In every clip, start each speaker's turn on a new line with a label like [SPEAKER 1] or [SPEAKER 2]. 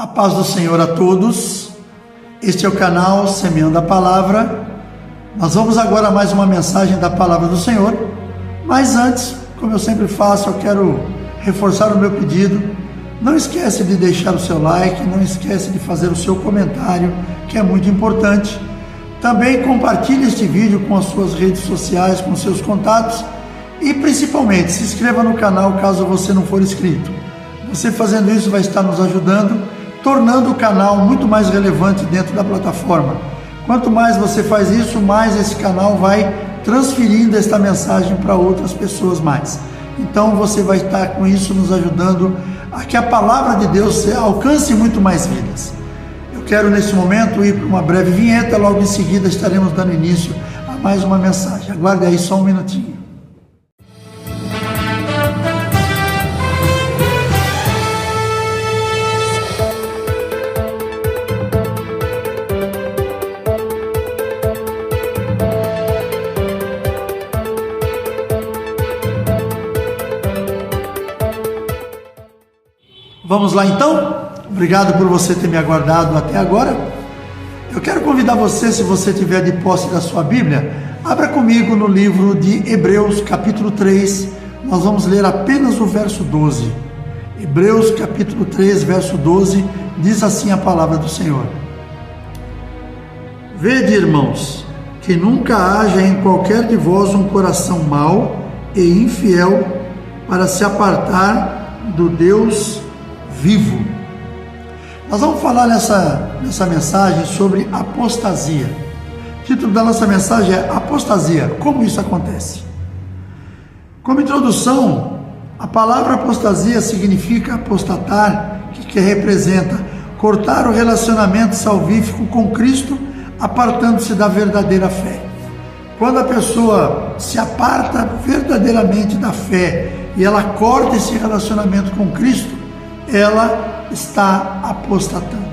[SPEAKER 1] A paz do Senhor a todos. Este é o canal Semeando a Palavra. Nós vamos agora a mais uma mensagem da Palavra do Senhor. Mas antes, como eu sempre faço, eu quero reforçar o meu pedido. Não esquece de deixar o seu like, não esquece de fazer o seu comentário, que é muito importante. Também compartilhe este vídeo com as suas redes sociais, com seus contatos e principalmente se inscreva no canal caso você não for inscrito. Você fazendo isso vai estar nos ajudando, tornando o canal muito mais relevante dentro da plataforma. Quanto mais você faz isso, mais esse canal vai transferindo esta mensagem para outras pessoas mais. Então você vai estar com isso nos ajudando a que a palavra de Deus alcance muito mais vidas. Eu quero nesse momento ir para uma breve vinheta, logo em seguida estaremos dando início a mais uma mensagem. Aguarde aí só um minutinho. Vamos lá então? Obrigado por você ter me aguardado até agora. Eu quero convidar você, se você tiver de posse da sua Bíblia, abra comigo no livro de Hebreus, capítulo 3. Nós vamos ler apenas o verso 12. Hebreus, capítulo 3, verso 12, diz assim a palavra do Senhor. Vede, irmãos, que nunca haja em qualquer de vós um coração mau e infiel para se apartar do Deus vivo. Nós vamos falar nessa mensagem sobre apostasia. O título da nossa mensagem é Apostasia, como isso acontece? Como introdução, a palavra apostasia significa apostatar, que representa cortar o relacionamento salvífico com Cristo, apartando-se da verdadeira fé. Quando a pessoa se aparta verdadeiramente da fé e ela corta esse relacionamento com Cristo, ela está apostatando.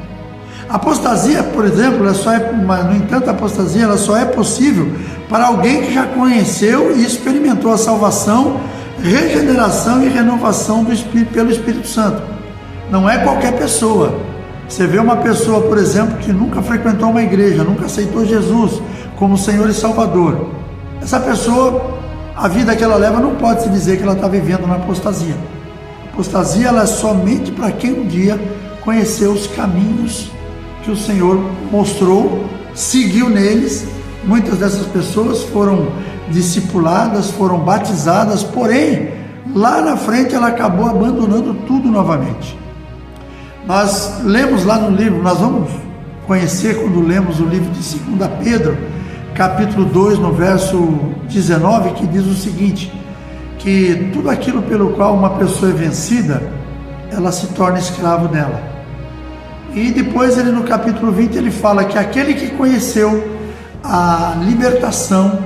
[SPEAKER 1] A apostasia, por exemplo, no entanto, a apostasia ela só é possível para alguém que já conheceu e experimentou a salvação, regeneração e renovação do Espírito, pelo Espírito Santo. Não é qualquer pessoa. Você vê uma pessoa, por exemplo, que nunca frequentou uma igreja, nunca aceitou Jesus como Senhor e Salvador. Essa pessoa, a vida que ela leva não pode se dizer que ela está vivendo na apostasia. Apostasia ela é somente para quem um dia conheceu os caminhos que o Senhor mostrou, seguiu neles. Muitas dessas pessoas foram discipuladas, foram batizadas, porém, lá na frente ela acabou abandonando tudo novamente. Nós lemos lá no livro, nós vamos conhecer quando lemos o livro de 2 Pedro, capítulo 2, no verso 19, que diz o seguinte, que tudo aquilo pelo qual uma pessoa é vencida, ela se torna escravo dela. E depois ele no capítulo 20 ele fala que aquele que conheceu a libertação,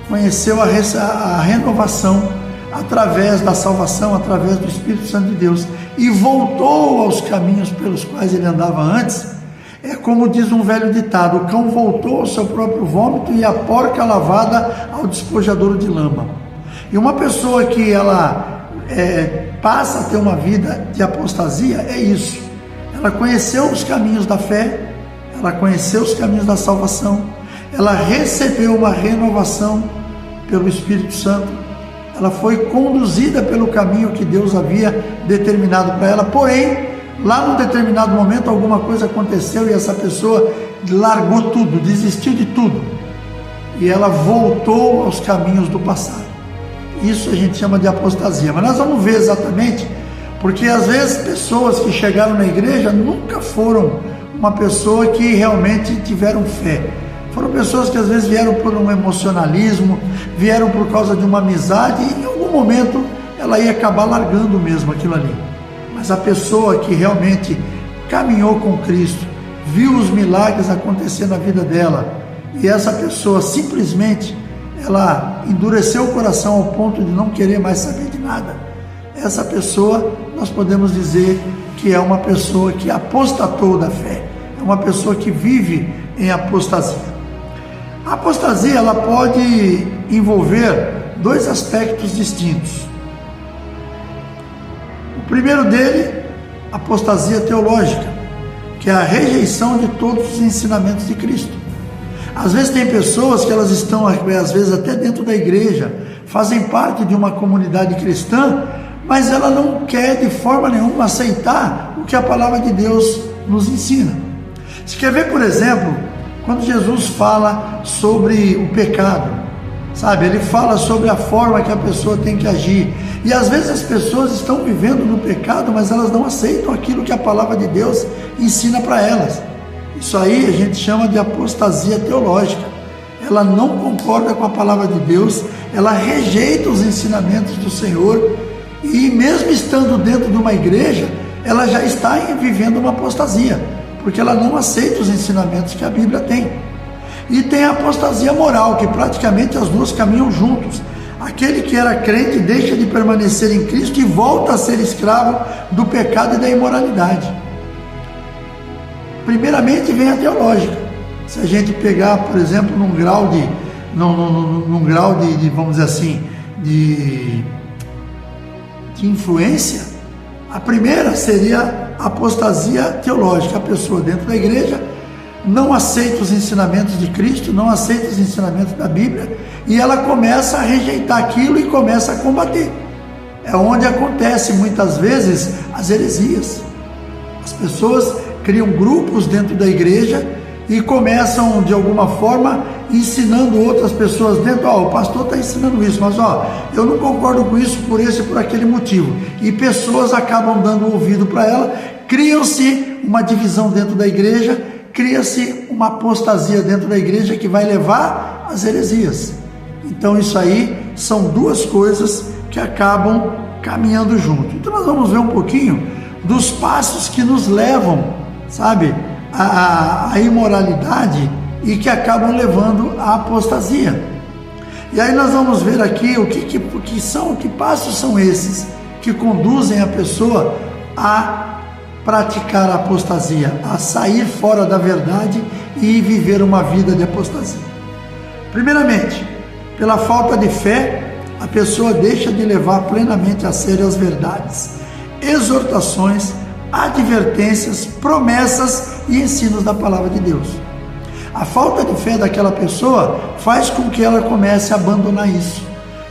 [SPEAKER 1] conheceu a renovação através da salvação, através do Espírito Santo de Deus e voltou aos caminhos pelos quais ele andava antes, é como diz um velho ditado, o cão voltou ao seu próprio vômito e a porca lavada ao despojadouro de lama. E uma pessoa que ela passa a ter uma vida de apostasia é isso. Ela conheceu os caminhos da fé, ela conheceu os caminhos da salvação, ela recebeu uma renovação pelo Espírito Santo, ela foi conduzida pelo caminho que Deus havia determinado para ela, porém, lá num determinado momento alguma coisa aconteceu e essa pessoa largou tudo, desistiu de tudo e ela voltou aos caminhos do passado. Isso a gente chama de apostasia, mas nós vamos ver exatamente, porque às vezes pessoas que chegaram na igreja nunca foram uma pessoa que realmente tiveram fé. Foram pessoas que às vezes vieram por um emocionalismo, vieram por causa de uma amizade e em algum momento ela ia acabar largando mesmo aquilo ali. Mas a pessoa que realmente caminhou com Cristo, viu os milagres acontecer na vida dela e essa pessoa simplesmente ela endureceu o coração ao ponto de não querer mais saber de nada. Essa pessoa, nós podemos dizer que é uma pessoa que apostatou da fé, é uma pessoa que vive em apostasia. A apostasia, ela pode envolver dois aspectos distintos. O primeiro dele apostasia teológica, que é a rejeição de todos os ensinamentos de Cristo. Às vezes tem pessoas que elas estão, às vezes até dentro da igreja, fazem parte de uma comunidade cristã, mas ela não quer de forma nenhuma aceitar o que a palavra de Deus nos ensina. Você quer ver, por exemplo, quando Jesus fala sobre o pecado, sabe? Ele fala sobre a forma que a pessoa tem que agir. E às vezes as pessoas estão vivendo no pecado, mas elas não aceitam aquilo que a palavra de Deus ensina para elas. Isso aí a gente chama de apostasia teológica. Ela não concorda com a palavra de Deus, ela rejeita os ensinamentos do Senhor, e mesmo estando dentro de uma igreja, ela já está vivendo uma apostasia, porque ela não aceita os ensinamentos que a Bíblia tem. E tem a apostasia moral, que praticamente as duas caminham juntos. Aquele que era crente deixa de permanecer em Cristo e volta a ser escravo do pecado e da imoralidade. Primeiramente vem a teológica. Se a gente pegar, por exemplo, num grau de vamos dizer assim, de influência, a primeira seria a apostasia teológica. A pessoa dentro da igreja não aceita os ensinamentos de Cristo, não aceita os ensinamentos da Bíblia, e ela começa a rejeitar aquilo e começa a combater. É onde acontece muitas vezes as heresias. As pessoas criam grupos dentro da igreja e começam de alguma forma ensinando outras pessoas dentro. O pastor está ensinando isso, mas eu não concordo com isso por esse e por aquele motivo. E pessoas acabam dando ouvido para ela, criam-se uma divisão dentro da igreja, cria-se uma apostasia dentro da igreja que vai levar às heresias. Então isso aí são duas coisas que acabam caminhando junto. Então nós vamos ver um pouquinho dos passos que nos levam, sabe, à imoralidade e que acabam levando à apostasia. E aí nós vamos ver aqui que passos são esses que conduzem a pessoa a praticar a apostasia, a sair fora da verdade e viver uma vida de apostasia. Primeiramente, pela falta de fé, a pessoa deixa de levar plenamente a sério as verdades, exortações, advertências, promessas e ensinos da palavra de Deus. A falta de fé daquela pessoa faz com que ela comece a abandonar isso.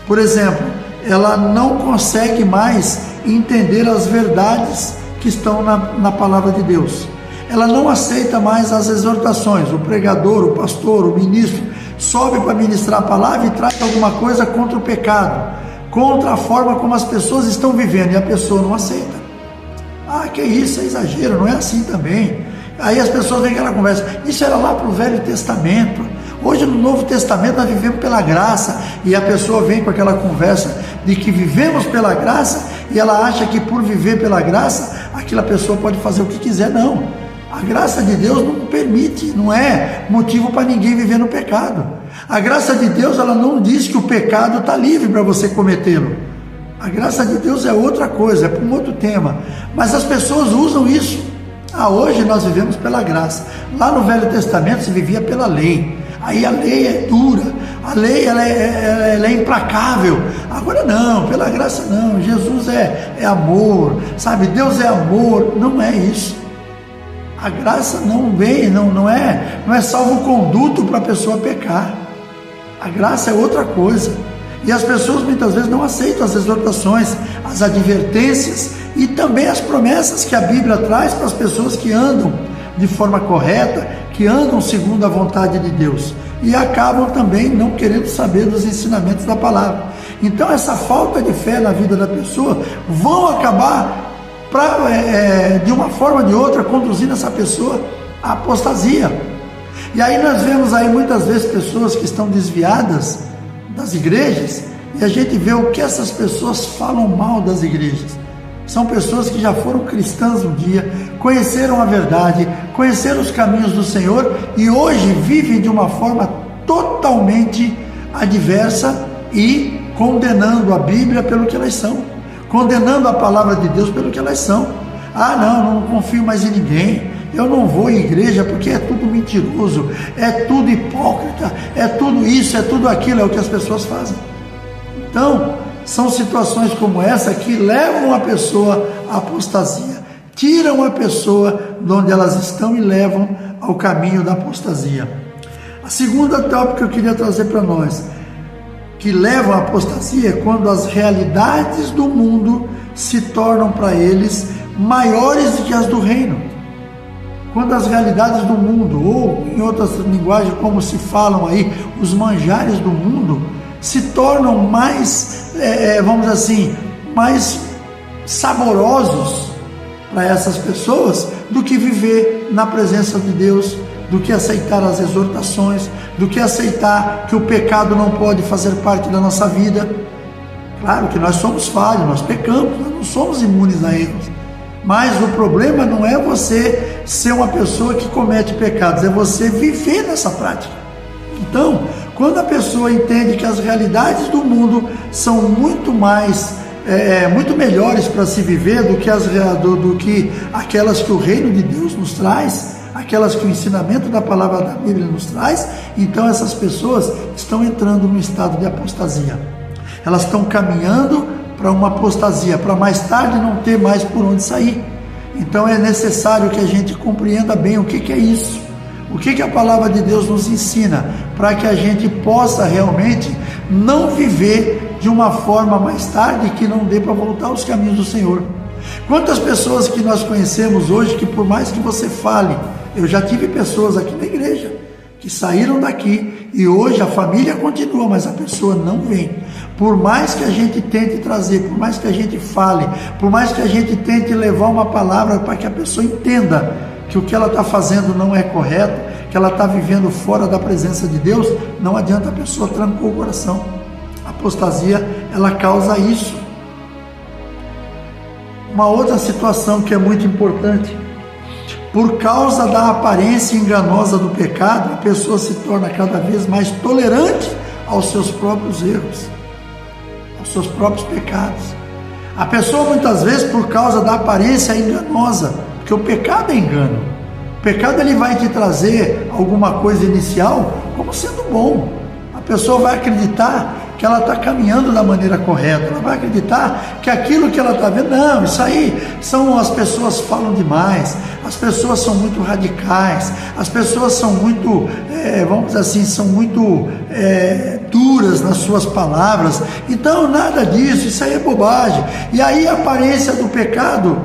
[SPEAKER 1] Por exemplo, ela não consegue mais entender as verdades que estão na palavra de Deus. Ela não aceita mais as exortações. O pregador, o pastor, o ministro sobe para ministrar a palavra e traz alguma coisa contra o pecado, contra a forma como as pessoas estão vivendo, e a pessoa não aceita. Que isso, é exagero, não é assim também. Aí as pessoas vêm aquela conversa, isso era lá para o Velho Testamento, hoje no Novo Testamento nós vivemos pela graça, e a pessoa vem com aquela conversa de que vivemos pela graça, e ela acha que por viver pela graça, aquela pessoa pode fazer o que quiser. Não, a graça de Deus não permite, não é motivo para ninguém viver no pecado. A graça de Deus, ela não diz que o pecado está livre para você cometê-lo. A graça de Deus é outra coisa, é para um outro tema, mas as pessoas usam isso. Hoje nós vivemos pela graça. Lá no Velho Testamento se vivia pela lei. Aí a lei é dura, a lei ela é implacável. Agora não, pela graça não. Jesus é amor, sabe? Deus é amor. Não é isso. A graça não é salvo-conduto para a pessoa pecar. A graça é outra coisa. E as pessoas muitas vezes não aceitam as exortações, as advertências e também as promessas que a Bíblia traz para as pessoas que andam de forma correta, que andam segundo a vontade de Deus, e acabam também não querendo saber dos ensinamentos da palavra. Então essa falta de fé na vida da pessoa vão acabar, de uma forma ou de outra, conduzindo essa pessoa à apostasia. E aí nós vemos aí muitas vezes pessoas que estão desviadas das igrejas, e a gente vê o que essas pessoas falam mal das igrejas. São pessoas que já foram cristãs um dia, conheceram a verdade, conheceram os caminhos do Senhor e hoje vivem de uma forma totalmente adversa e condenando a Bíblia pelo que elas são, condenando a palavra de Deus pelo que elas são. Não confio mais em ninguém, eu não vou em igreja porque é tudo mentiroso, é tudo hipócrita, é tudo isso, é tudo aquilo, é o que as pessoas fazem. Então, são situações como essa que levam a pessoa à apostasia, tiram a pessoa de onde elas estão e levam ao caminho da apostasia. A segunda tópica que eu queria trazer para nós, que levam à apostasia, é quando as realidades do mundo se tornam para eles maiores do que as do reino. Quando as realidades do mundo, ou em outras linguagens, como se falam aí, os manjares do mundo, se tornam mais, vamos dizer assim, mais saborosos para essas pessoas do que viver na presença de Deus, do que aceitar as exortações, do que aceitar que o pecado não pode fazer parte da nossa vida. Claro que nós somos falhos, nós pecamos, nós não somos imunes a erros. Mas o problema não é você ser uma pessoa que comete pecados, é você viver nessa prática. Então, quando a pessoa entende que as realidades do mundo são muito melhores para se viver do que aquelas que o reino de Deus nos traz, aquelas que o ensinamento da palavra da Bíblia nos traz, então essas pessoas estão entrando num estado de apostasia. Elas estão caminhando para uma apostasia, para mais tarde não ter mais por onde sair. Então é necessário que a gente compreenda bem o que é isso, o que a palavra de Deus nos ensina, para que a gente possa realmente não viver de uma forma mais tarde que não dê para voltar aos caminhos do Senhor. Quantas pessoas que nós conhecemos hoje, que por mais que você fale, eu já tive pessoas aqui na igreja que saíram daqui e hoje a família continua, mas a pessoa não vem. Por mais que a gente tente trazer, por mais que a gente fale, por mais que a gente tente levar uma palavra para que a pessoa entenda que o que ela está fazendo não é correto, que ela está vivendo fora da presença de Deus, não adianta, a pessoa trancou o coração. A apostasia, ela causa isso. Uma outra situação que é muito importante: por causa da aparência enganosa do pecado, a pessoa se torna cada vez mais tolerante aos seus próprios erros, aos seus próprios pecados. A pessoa muitas vezes, por causa da aparência enganosa, porque o pecado é engano. O pecado, ele vai te trazer alguma coisa inicial como sendo bom. A pessoa vai acreditar que ela está caminhando da maneira correta, ela vai acreditar que aquilo que ela está vendo, não, isso aí as pessoas falam demais, as pessoas são muito radicais, as pessoas são muito, vamos dizer assim, são muito duras nas suas palavras, então nada disso, isso aí é bobagem. E aí a aparência do pecado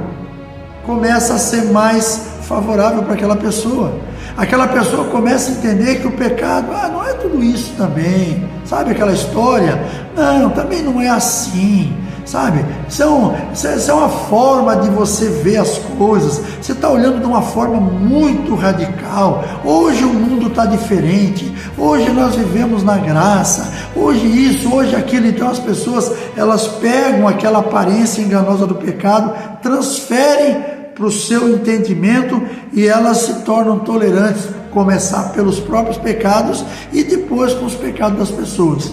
[SPEAKER 1] começa a ser mais favorável para aquela pessoa. Aquela pessoa começa a entender que o pecado, não é tudo isso também, sabe aquela história? Não, também não é assim, sabe? Isso é uma forma de você ver as coisas, você está olhando de uma forma muito radical. Hoje o mundo está diferente, hoje nós vivemos na graça, hoje isso, hoje aquilo. Então as pessoas, elas pegam aquela aparência enganosa do pecado, transferem para o seu entendimento e elas se tornam tolerantes, começar pelos próprios pecados e depois com os pecados das pessoas.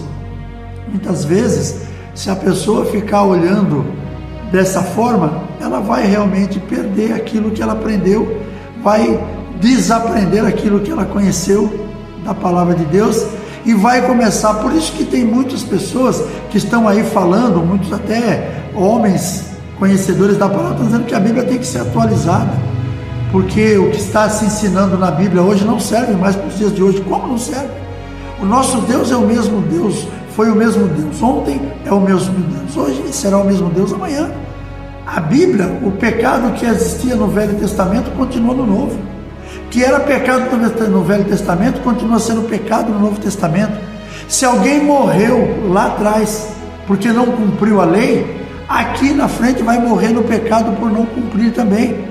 [SPEAKER 1] Muitas vezes, se a pessoa ficar olhando dessa forma, ela vai realmente perder aquilo que ela aprendeu, vai desaprender aquilo que ela conheceu da palavra de Deus e vai começar. Por isso que tem muitas pessoas que estão aí falando, muitos até homens conhecedores da palavra, estão dizendo que a Bíblia tem que ser atualizada, porque o que está se ensinando na Bíblia hoje não serve mais para os dias de hoje. Como não serve? O nosso Deus é o mesmo Deus, foi o mesmo Deus ontem, é o mesmo Deus hoje e será o mesmo Deus amanhã. A Bíblia, o pecado que existia no Velho Testamento continua no Novo, que era pecado no Velho Testamento continua sendo pecado no Novo Testamento. Se alguém morreu lá atrás porque não cumpriu a lei, aqui na frente vai morrer no pecado por não cumprir também.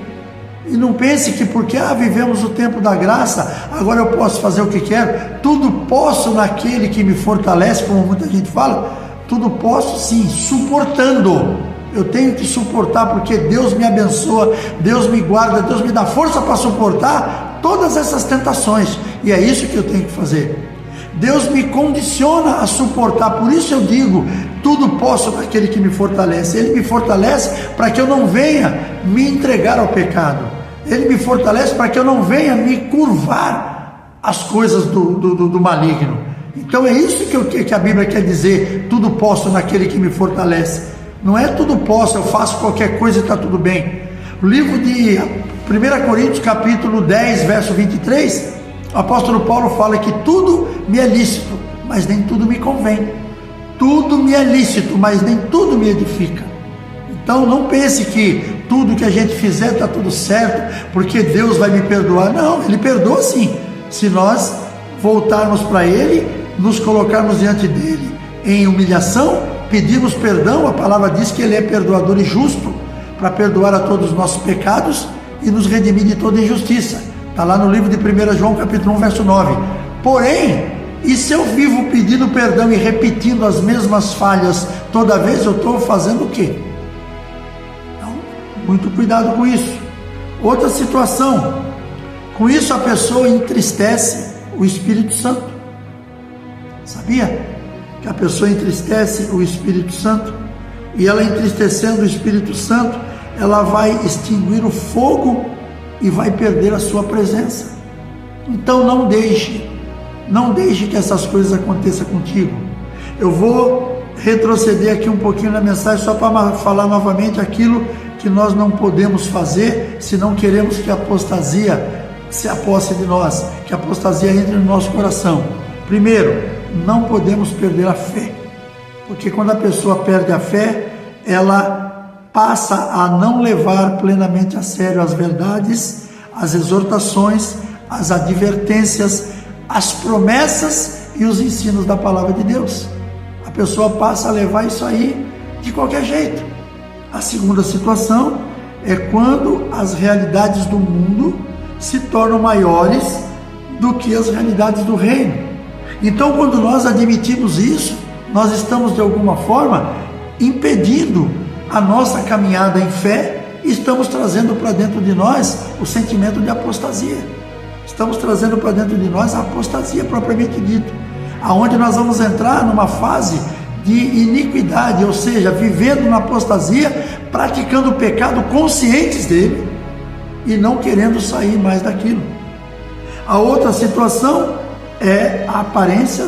[SPEAKER 1] E não pense que porque vivemos o tempo da graça, agora eu posso fazer o que quero, tudo posso naquele que me fortalece, como muita gente fala. Tudo posso sim, suportando. Eu tenho que suportar porque Deus me abençoa, Deus me guarda, Deus me dá força para suportar todas essas tentações, e é isso que eu tenho que fazer. Deus me condiciona a suportar, por isso eu digo, tudo posso naquele que me fortalece. Ele me fortalece para que eu não venha me entregar ao pecado, Ele me fortalece para que eu não venha me curvar às coisas do maligno. Então é isso que a Bíblia quer dizer, tudo posso naquele que me fortalece. Não é tudo posso, eu faço qualquer coisa e está tudo bem. O livro de 1 Coríntios, capítulo 10, verso 23, o apóstolo Paulo fala que tudo me é lícito, mas nem tudo me convém. Tudo me é lícito, mas nem tudo me edifica. Então não pense que tudo que a gente fizer está tudo certo, porque Deus vai me perdoar. Não, Ele perdoa sim, se nós voltarmos para Ele, nos colocarmos diante dEle em humilhação, pedirmos perdão. A palavra diz que Ele é perdoador e justo, para perdoar a todos os nossos pecados e nos redimir de toda injustiça. Está lá no livro de 1 João capítulo 1, verso 9. Porém, e se eu vivo pedindo perdão e repetindo as mesmas falhas toda vez, eu estou fazendo o quê? Então, muito cuidado com isso. Outra situação, com isso a pessoa entristece o Espírito Santo. Sabia que a pessoa entristece o Espírito Santo? E ela entristecendo o Espírito Santo, ela vai extinguir o fogo e vai perder a sua presença. Então não deixe que essas coisas aconteçam contigo. Eu vou retroceder aqui um pouquinho na mensagem, só para falar novamente aquilo que nós não podemos fazer se não queremos que a apostasia se aposse de nós, que a apostasia entre no nosso coração. Primeiro, não podemos perder a fé, porque quando a pessoa perde a fé, ela passa a não levar plenamente a sério as verdades, as exortações, as advertências, as promessas e os ensinos da palavra de Deus. A pessoa passa a levar isso aí de qualquer jeito. A segunda situação é quando as realidades do mundo se tornam maiores do que as realidades do reino. Então, quando nós admitimos isso, nós estamos de alguma forma impedindo a nossa caminhada em fé e estamos trazendo para dentro de nós o sentimento de apostasia. Estamos trazendo para dentro de nós a apostasia propriamente dita, aonde nós vamos entrar numa fase de iniquidade, ou seja, vivendo na apostasia, praticando o pecado conscientes dele e não querendo sair mais daquilo. A outra situação é a aparência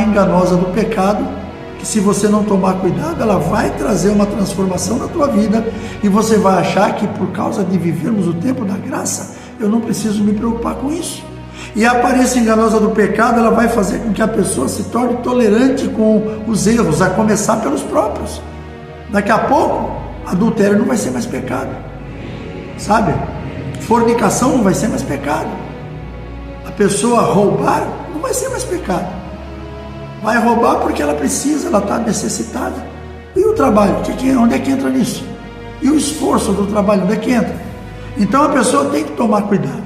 [SPEAKER 1] enganosa do pecado, que se você não tomar cuidado, ela vai trazer uma transformação na tua vida e você vai achar que por causa de vivermos o tempo da graça, eu não preciso me preocupar com isso. E a aparência enganosa do pecado, ela vai fazer com que a pessoa se torne tolerante com os erros, a começar pelos próprios. Daqui a pouco, adultério não vai ser mais pecado, sabe? Fornicação não vai ser mais pecado. A pessoa roubar não vai ser mais pecado. Vai roubar porque ela precisa, ela está necessitada. E o trabalho, onde é que entra nisso? E o esforço do trabalho, onde é que entra? Então a pessoa tem que tomar cuidado.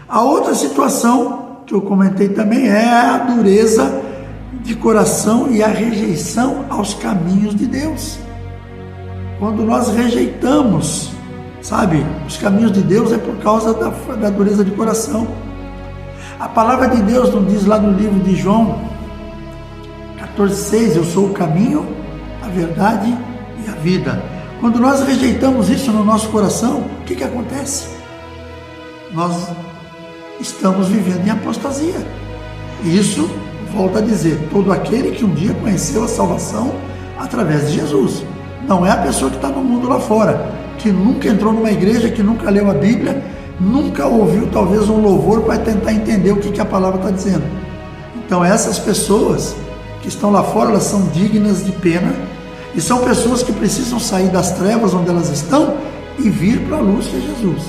[SPEAKER 1] A outra situação que eu comentei também é a dureza de coração e a rejeição aos caminhos de Deus. Quando nós rejeitamos, sabe, os caminhos de Deus é por causa da dureza de coração. A palavra de Deus nos diz lá no livro de João 14,6, eu sou o caminho, a verdade e a vida. Quando nós rejeitamos isso no nosso coração, o que acontece? Nós estamos vivendo em apostasia. E isso, volta a dizer, todo aquele que um dia conheceu a salvação através de Jesus. Não é a pessoa que está no mundo lá fora, que nunca entrou numa igreja, que nunca leu a Bíblia, nunca ouviu talvez um louvor para tentar entender o que a palavra está dizendo. Então essas pessoas que estão lá fora, elas são dignas de pena, e são pessoas que precisam sair das trevas onde elas estão e vir para a luz que é Jesus.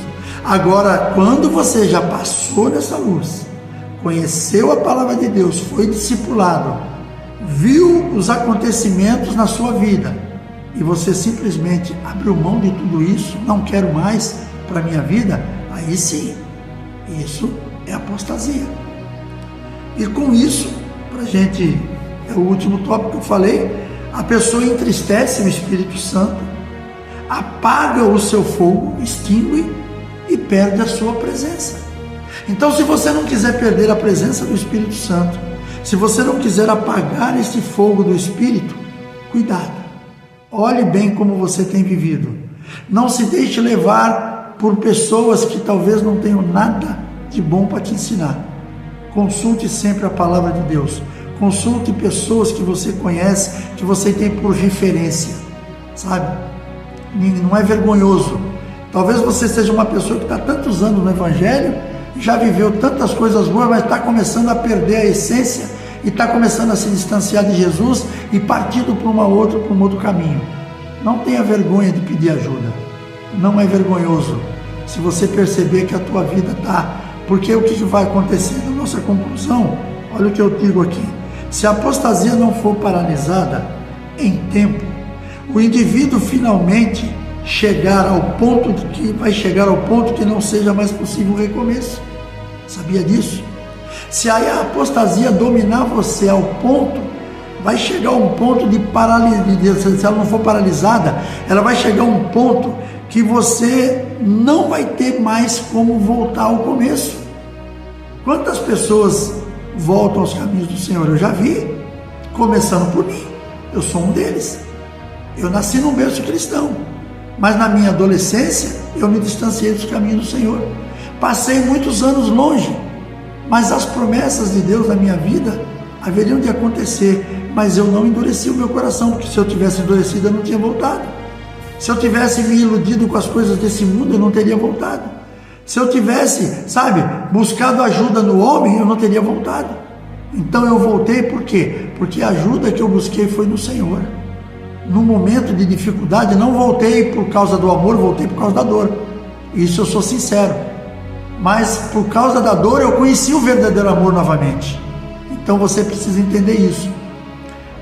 [SPEAKER 1] Agora, quando você já passou nessa luz, conheceu a palavra de Deus, foi discipulado, viu os acontecimentos na sua vida, e você simplesmente abriu mão de tudo isso, não quero mais para a minha vida, aí sim, isso é apostasia. E com isso, para a gente, é o último tópico que eu falei, a pessoa entristece o Espírito Santo, apaga o seu fogo, extingue e perde a sua presença. Então, se você não quiser perder a presença do Espírito Santo, se você não quiser apagar esse fogo do Espírito, cuidado, olhe bem como você tem vivido, não se deixe levar por pessoas que talvez não tenham nada de bom para te ensinar. Consulte sempre a palavra de Deus, consulte pessoas que você conhece, que você tem por referência, sabe? Não é vergonhoso Talvez você seja uma pessoa que está tantos anos no Evangelho, já viveu tantas coisas boas, mas está começando a perder a essência e está começando a se distanciar de Jesus e partindo para um outro caminho. Não tenha vergonha de pedir ajuda. Não é vergonhoso se você perceber que a tua vida está... Porque o que vai acontecer? Na nossa conclusão, olha o que eu digo aqui. Se a apostasia não for paralisada em tempo, o indivíduo finalmente vai chegar ao ponto que não seja mais possível o recomeço. Sabia disso? Se aí a apostasia dominar você ao ponto, vai chegar a um ponto de paralisia. Se ela não for paralisada, ela vai chegar a um ponto que você não vai ter mais como voltar ao começo. Quantas pessoas voltam aos caminhos do Senhor? Eu já vi, começando por mim. Eu sou um deles. Eu nasci num berço cristão, mas na minha adolescência eu me distanciei dos caminhos do Senhor. Passei muitos anos longe, mas as promessas de Deus na minha vida haveriam de acontecer, mas eu não endureci o meu coração, porque se eu tivesse endurecido eu não tinha voltado. Se eu tivesse me iludido com as coisas desse mundo, eu não teria voltado. Se eu tivesse, buscado ajuda no homem, eu não teria voltado. Então eu voltei por quê? Porque a ajuda que eu busquei foi no Senhor. No momento de dificuldade, não voltei por causa do amor, voltei por causa da dor. Isso eu sou sincero. Mas por causa da dor, eu conheci o verdadeiro amor novamente. Então você precisa entender isso.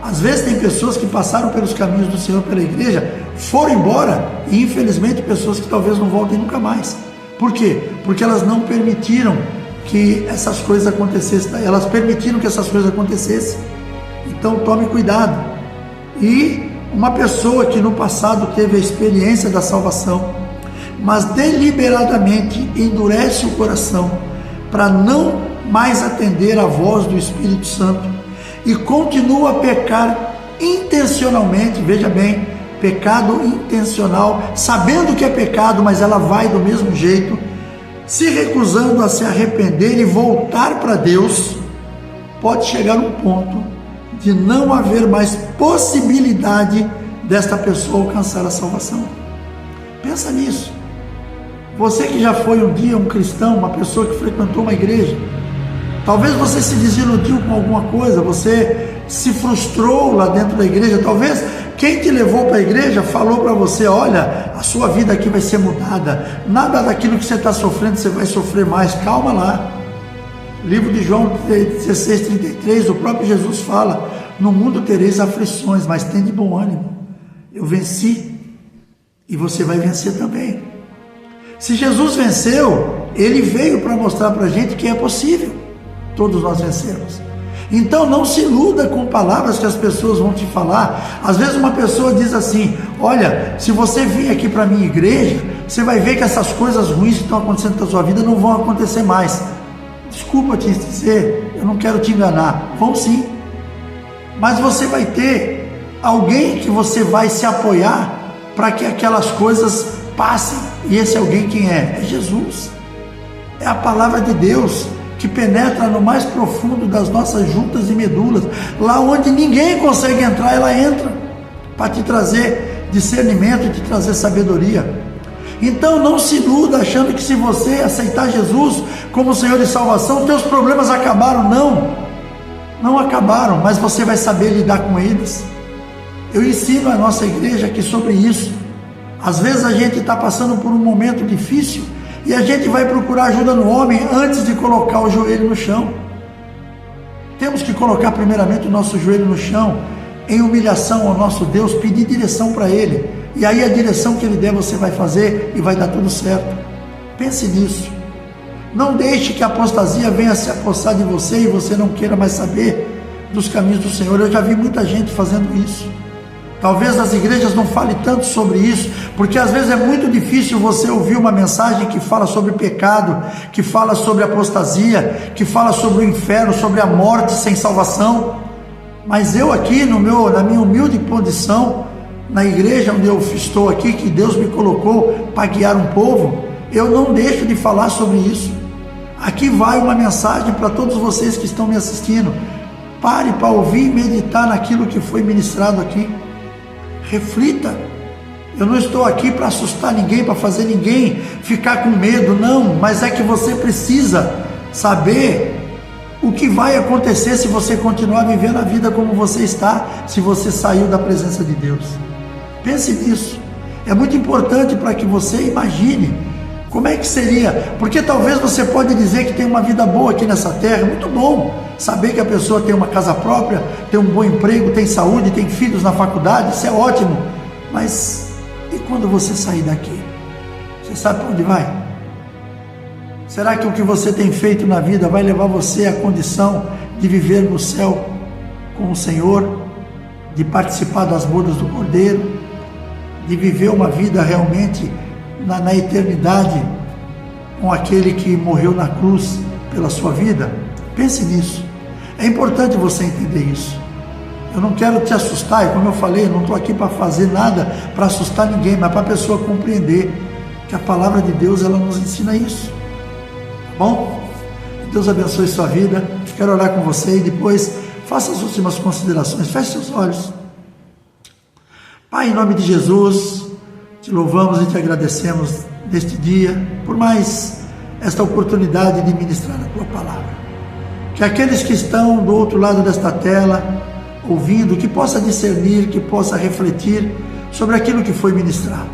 [SPEAKER 1] Às vezes tem pessoas que passaram pelos caminhos do Senhor, pela igreja, foram embora, e infelizmente pessoas que talvez não voltem nunca mais. Por quê? Porque elas não permitiram que essas coisas acontecessem. Elas permitiram que essas coisas acontecessem. Então tome cuidado. E uma pessoa que no passado teve a experiência da salvação, mas deliberadamente endurece o coração para não mais atender à voz do Espírito Santo e continua a pecar intencionalmente, veja bem, pecado intencional, sabendo que é pecado, mas ela vai do mesmo jeito, se recusando a se arrepender e voltar para Deus, pode chegar um ponto de não haver mais possibilidade desta pessoa alcançar a salvação. Pensa nisso. Você que já foi um dia um cristão, uma pessoa que frequentou uma igreja, talvez você se desiludiu com alguma coisa, você se frustrou lá dentro da igreja, talvez quem te levou para a igreja falou para você, olha, a sua vida aqui vai ser mudada, nada daquilo que você está sofrendo você vai sofrer mais, calma lá. Livro de João 16:33, o próprio Jesus fala, no mundo tereis aflições, mas tem de bom ânimo, eu venci e você vai vencer também. Se Jesus venceu, Ele veio para mostrar para a gente que é possível todos nós vencermos. Então não se iluda com palavras que as pessoas vão te falar. Às vezes uma pessoa diz assim, olha, se você vir aqui para a minha igreja, você vai ver que essas coisas ruins que estão acontecendo na sua vida não vão acontecer mais. Desculpa te dizer, eu não quero te enganar, vão sim, mas você vai ter alguém que você vai se apoiar para que aquelas coisas passem, e esse alguém quem é? É Jesus, é a palavra de Deus, que penetra no mais profundo das nossas juntas e medulas, lá onde ninguém consegue entrar, ela entra, para te trazer discernimento e te trazer sabedoria. Então não se iluda achando que se você aceitar Jesus como Senhor e Salvação, teus problemas acabaram. Não acabaram, mas você vai saber lidar com eles. Eu ensino a nossa igreja aqui sobre isso. Às vezes a gente está passando por um momento difícil e a gente vai procurar ajuda no homem antes de colocar o joelho no chão. Temos que colocar primeiramente o nosso joelho no chão, em humilhação ao nosso Deus, pedir direção para Ele. E aí a direção que Ele der você vai fazer e vai dar tudo certo. Pense nisso. Não deixe que a apostasia venha se apossar de você e você não queira mais saber dos caminhos do Senhor. Eu já vi muita gente fazendo isso. Talvez as igrejas não falem tanto sobre isso, porque às vezes é muito difícil você ouvir uma mensagem que fala sobre pecado, que fala sobre apostasia, que fala sobre o inferno, sobre a morte sem salvação. Mas eu aqui, na minha humilde condição, na igreja onde eu estou aqui, que Deus me colocou para guiar um povo, eu não deixo de falar sobre isso. Aqui vai uma mensagem para todos vocês que estão me assistindo. Pare para ouvir e meditar naquilo que foi ministrado aqui. Reflita. Eu não estou aqui para assustar ninguém, para fazer ninguém ficar com medo, não, mas é que você precisa saber o que vai acontecer se você continuar vivendo a vida como você está, se você saiu da presença de Deus. Pense nisso. É muito importante para que você imagine como é que seria, porque talvez você pode dizer que tem uma vida boa aqui nessa terra, muito bom saber que a pessoa tem uma casa própria, tem um bom emprego, tem saúde, tem filhos na faculdade, isso é ótimo, mas e quando você sair daqui? Você sabe para onde vai? Será que o que você tem feito na vida vai levar você à condição de viver no céu com o Senhor, de participar das bodas do Cordeiro, de viver uma vida realmente na eternidade com aquele que morreu na cruz pela sua vida? Pense nisso. É importante você entender isso. Eu não quero te assustar, e como eu falei, eu não estou aqui para fazer nada para assustar ninguém, mas para a pessoa compreender que a palavra de Deus, ela nos ensina isso. Tá bom? Que Deus abençoe sua vida. Quero orar com você e depois faça as últimas considerações. Feche seus olhos. Pai, em nome de Jesus, te louvamos e te agradecemos neste dia por mais esta oportunidade de ministrar a tua palavra. Que aqueles que estão do outro lado desta tela, ouvindo, que possa discernir, que possa refletir sobre aquilo que foi ministrado.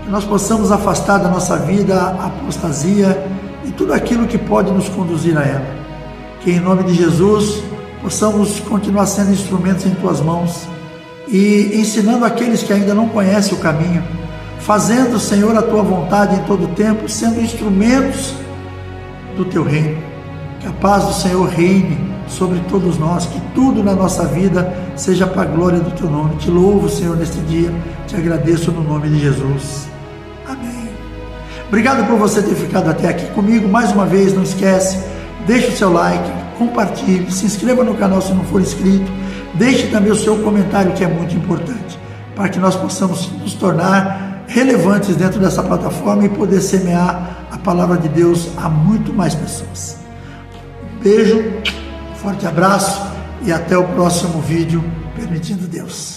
[SPEAKER 1] Que nós possamos afastar da nossa vida a apostasia e tudo aquilo que pode nos conduzir a ela. Que em nome de Jesus possamos continuar sendo instrumentos em tuas mãos e ensinando aqueles que ainda não conhecem o caminho, fazendo, Senhor, a tua vontade em todo o tempo, sendo instrumentos do teu reino. Que a paz do Senhor reine sobre todos nós, que tudo na nossa vida seja para a glória do teu nome. Te louvo, Senhor, neste dia, te agradeço no nome de Jesus. Amém. Obrigado por você ter ficado até aqui comigo. Mais uma vez, não esquece, deixe o seu like, compartilhe, se inscreva no canal se não for inscrito, deixe também o seu comentário, que é muito importante, para que nós possamos nos tornar relevantes dentro dessa plataforma e poder semear a palavra de Deus a muito mais pessoas. Um beijo, forte abraço e até o próximo vídeo, permitindo Deus.